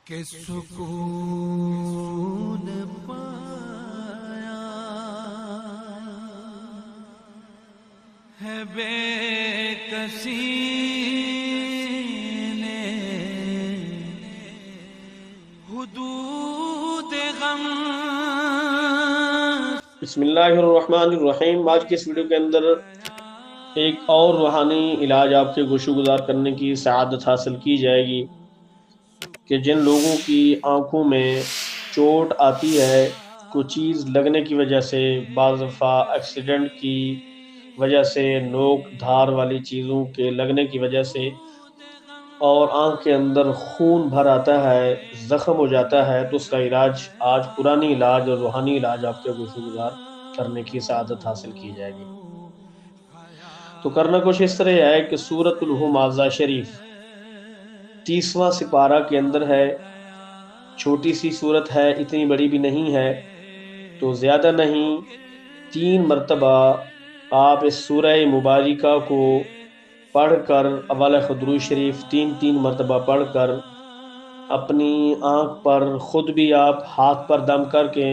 کہ سکون پایا ہے بے کسی نے حدود غم۔ بسم اللہ الرحمن الرحیم۔ آج کی اس ویڈیو کے اندر ایک اور روحانی علاج آپ کے گوشو گزار کرنے کی سعادت حاصل کی جائے گی کہ جن لوگوں کی آنکھوں میں چوٹ آتی ہے کوئی چیز لگنے کی وجہ سے، بعض دفعہ ایکسیڈنٹ کی وجہ سے، نوک دھار والی چیزوں کے لگنے کی وجہ سے، اور آنکھ کے اندر خون بھر آتا ہے، زخم ہو جاتا ہے، تو اس کا علاج آج قرآنی علاج اور روحانی علاج آپ کے گوشو گزار کرنے کی سعادت حاصل کی جائے گی۔ تو کرنا کچھ اس طرح ہے کہ سورۃ الہمازہ شریف 30واں سپارہ کے اندر ہے، چھوٹی سی صورت ہے، اتنی بڑی بھی نہیں ہے، تو زیادہ نہیں 3 مرتبہ آپ اس سورہ مبارکہ کو پڑھ کر اول درود شریف 3 مرتبہ پڑھ کر اپنی آنکھ پر خود بھی آپ ہاتھ پر دم کر کے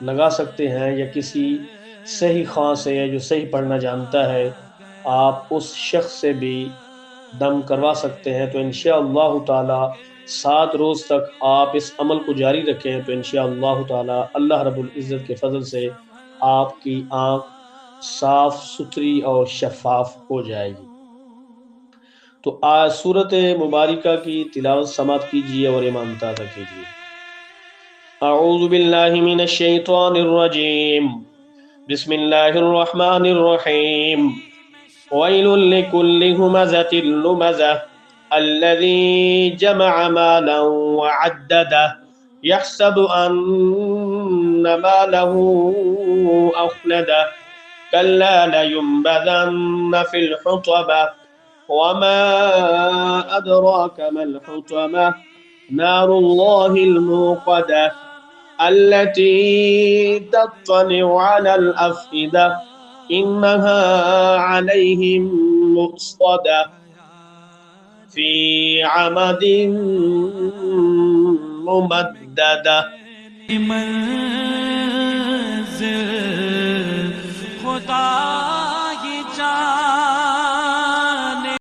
لگا سکتے ہیں، یا کسی صحیح خواں سے جو صحیح پڑھنا جانتا ہے آپ اس شخص سے بھی دم کروا سکتے ہیں۔ تو انشاءاللہ تعالی 7 روز تک آپ اس عمل کو جاری رکھیں تو انشاءاللہ تعالی اللہ رب العزت کے فضل سے آپ کی آنکھ صاف ستھری اور شفاف ہو جائے گی۔ تو آج سورۃ مبارکہ کی تلاوت سماعت کیجیے اور ایمان تازہ کیجیے۔ اعوذ باللہ من الشیطان الرجیم، بسم اللہ الرحمن الرحیم۔ ویل لکل ہمزۃ لمزہ الذی جمع مالا وعددہ یحسب ان مالہ اخلدہ کلا لینبذن فی الحطمہ وما ادراک ما الحطمہ نار اللہ الموقدہ التي تطلع على الأفئدة إنها عليهم مؤصدة في عمد ممددة۔ منزل خدا